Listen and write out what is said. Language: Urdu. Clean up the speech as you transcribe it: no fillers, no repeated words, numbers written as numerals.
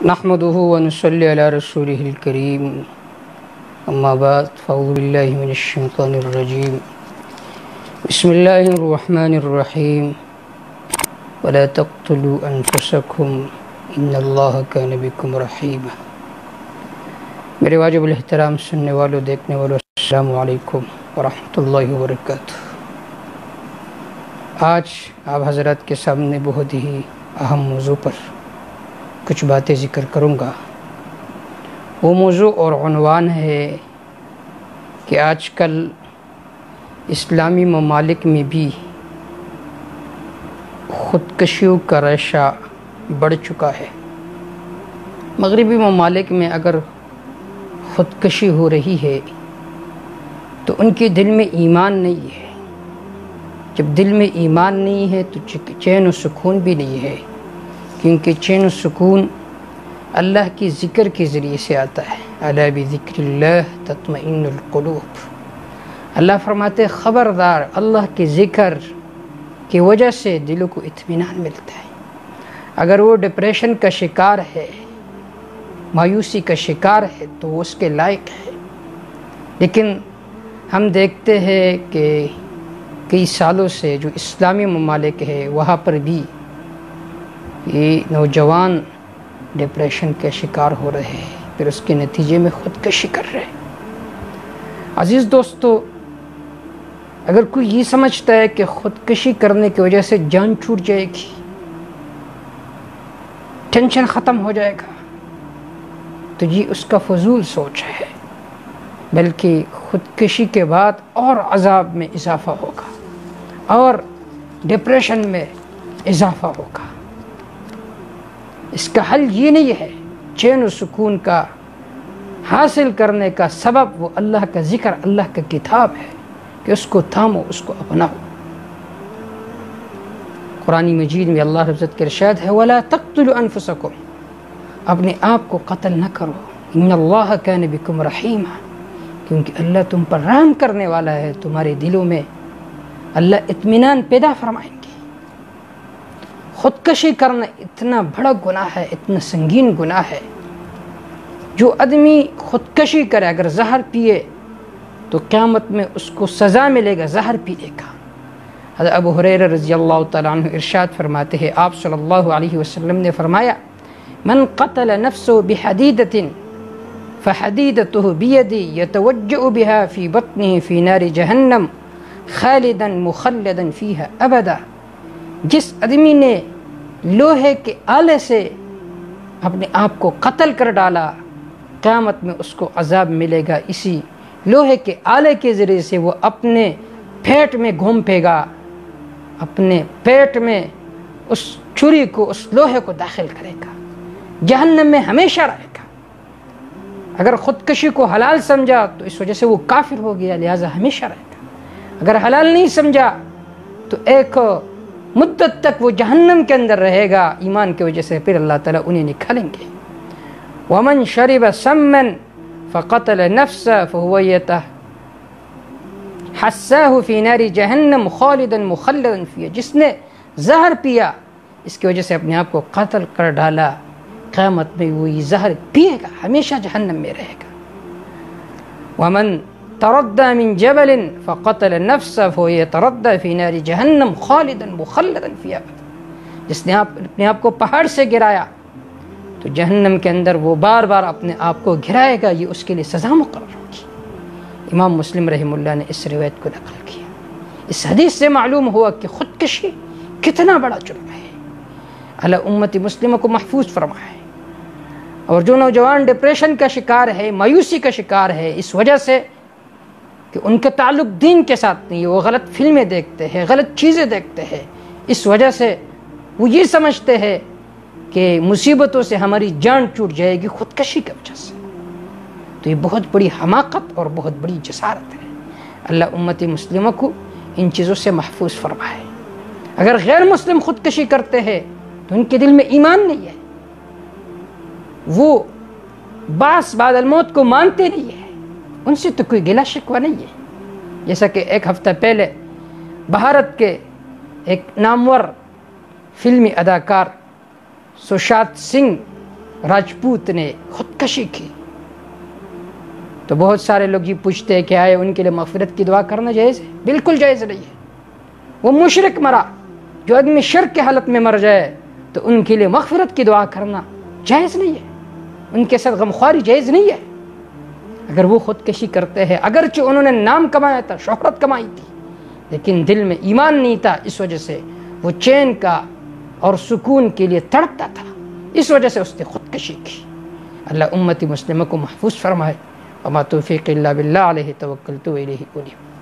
نحمده ونصلي على رسوله الكريم اما بعد فاعوذ بالله من الشيطان الرجيم بسم الله الرحمن الرحيم ولا تقتلوا انفسكم ان الله كان بكم رحيما۔ میرے واجب الاحترام سننے والوں دیکھنے والوں السلام علیکم ورحمۃ اللہ وبرکاتہ۔ آج آپ حضرات کے سامنے بہت ہی اہم موضوع پر کچھ باتیں ذکر کروں گا۔ وہ موضوع اور عنوان ہے کہ آج کل اسلامی ممالک میں بھی خودکشیوں کا ریشہ بڑھ چکا ہے۔ مغربی ممالک میں اگر خودکشی ہو رہی ہے تو ان کے دل میں ایمان نہیں ہے۔ جب دل میں ایمان نہیں ہے تو چین و سکون بھی نہیں ہے، کیونکہ چین و سکون اللہ کی ذکر کے ذریعے سے آتا ہے۔ الا بذکر اللہ تطمئن القلوب۔ اللہ فرماتے خبردار، اللہ کے ذکر کی وجہ سے دلوں کو اطمینان ملتا ہے۔ اگر وہ ڈپریشن کا شکار ہے، مایوسی کا شکار ہے تو وہ اس کے لائق ہے۔ لیکن ہم دیکھتے ہیں کہ کئی سالوں سے جو اسلامی ممالک ہے وہاں پر بھی یہ نوجوان ڈپریشن کے شکار ہو رہے ہیں، پھر اس کے نتیجے میں خودکشی کر رہے ہیں۔ عزیز دوستو، اگر کوئی یہ سمجھتا ہے کہ خودکشی کرنے کی وجہ سے جان چھوٹ جائے گی، ٹینشن ختم ہو جائے گا، تو یہ اس کا فضول سوچ ہے، بلکہ خودکشی کے بعد اور عذاب میں اضافہ ہوگا اور ڈپریشن میں اضافہ ہوگا۔ اس کا حل یہ نہیں ہے۔ چین و سکون کا حاصل کرنے کا سبب وہ اللہ کا ذکر، اللہ کا کتاب ہے کہ اس کو تھامو، اس کو اپناؤ۔ قرآن مجید میں اللہ رب العزت کا ارشاد ہے وَلَا تَقْتُلُوا أَنفُسَكُمْ، اپنے آپ کو قتل نہ کرو، إِنَّ اللَّهَ كَانَ بِكُمْ رَحِيمًا، کیونکہ اللہ تم پر رحم کرنے والا ہے، تمہارے دلوں میں اللہ اطمینان پیدا فرمائیں گے۔ خودکشی کرنا اتنا بڑا گناہ ہے، اتنا سنگین گناہ ہے۔ جو آدمی خودکشی کرے، اگر زہر پیے تو قیامت میں اس کو سزا ملے گا زہر پینے کا۔ حضرت ابو ہریرہ رضی اللہ تعالیٰ عنہ ارشاد فرماتے ہیں، آپ صلی اللہ علیہ وسلم نے فرمایا من قتل نفسه بحدیدۃ فحدیدته بیدی یتوجأ بها فی بطنه فی نار جہنم خالدا مخلدا فیہا ابدا۔ جس آدمی نے لوہے کے آلے سے اپنے آپ کو قتل کر ڈالا، قیامت میں اس کو عذاب ملے گا اسی لوہے کے آلے کے ذریعے سے۔ وہ اپنے پیٹ میں گھونپے گا، اپنے پیٹ میں اس چھری کو، اس لوہے کو داخل کرے گا، جہنم میں ہمیشہ رہے گا۔ اگر خودکشی کو حلال سمجھا تو اس وجہ سے وہ کافر ہو گیا، لہذا ہمیشہ رہے گا۔ اگر حلال نہیں سمجھا تو ایک مدت تک وہ جہنم کے اندر رہے گا ایمان کی وجہ سے، پھر اللہ تعالیٰ انہیں نکالیں گے۔ وَمَنْ شَرِبَ سَمًّا فَقَتَلَ نَفْسَهُ فَهُوَ يَتَحَسَّاهُ فِي نَارِ جَهَنَّمَ خَالِدًا مُخَلَّدًا فِيهَا، جس نے زہر پیا اس کی وجہ سے اپنے آپ کو قتل کر ڈالا، قیامت میں وہ یہ زہر پیے گا، ہمیشہ جہنم میں رہے گا۔ وَمَنْ تردى من جبل فقتل نفسه فهو يتردى في نار جہنم خالدا مخلدا فيها، جس نے اپنے آپ کو پہاڑ سے گرایا تو جہنم کے اندر وہ بار بار اپنے آپ کو گرائے گا، یہ اس کے لیے سزا مقرر ہوگی۔ امام مسلم رحمہ اللہ نے اس روایت کو نقل کیا۔ اس حدیث سے معلوم ہوا کہ خودکشی کتنا بڑا جرم ہے۔ اللہ امت مسلمہ کو محفوظ فرمائے۔ اور جو نوجوان ڈپریشن کا شکار ہے، مایوسی کا شکار ہے، اس وجہ سے کہ ان کا تعلق دین کے ساتھ نہیں ہے، وہ غلط فلمیں دیکھتے ہیں، غلط چیزیں دیکھتے ہیں، اس وجہ سے وہ یہ سمجھتے ہیں کہ مصیبتوں سے ہماری جان چوٹ جائے گی خودکشی کی وجہ سے، تو یہ بہت بڑی حماقت اور بہت بڑی جسارت ہے۔ اللہ امت مسلمہ کو ان چیزوں سے محفوظ فرمائے۔ اگر غیر مسلم خودکشی کرتے ہیں تو ان کے دل میں ایمان نہیں ہے، وہ بعث بعد الموت کو مانتے نہیں ہیں، ان سے تو کوئی گلہ شکوہ نہیں ہے۔ جیسا کہ ایک ہفتہ پہلے بھارت کے ایک نامور فلمی اداکار سشانت سنگھ راجپوت نے خودکشی کی، تو بہت سارے لوگ یہ پوچھتے ہیں کہ آئے ان کے لیے مغفرت کی دعا کرنا جائز ہے؟ بالکل جائز نہیں ہے۔ وہ مشرک مرا، جو آدمی شرک کے حالت میں مر جائے تو ان کے لیے مغفرت کی دعا کرنا جائز نہیں ہے، ان کے ساتھ غمخواری جائز نہیں ہے۔ اگر وہ خودکشی کرتے ہیں، اگرچہ انہوں نے نام کمایا تھا، شہرت کمائی تھی، لیکن دل میں ایمان نہیں تھا، اس وجہ سے وہ چین کا اور سکون کے لیے تڑپتا تھا، اس وجہ سے اس نے خودکشی کی۔ اللہ امت مسلمہ کو محفوظ فرمائے۔ وما توفیق الا باللہ، علیہ توکلت و الیہ انیب۔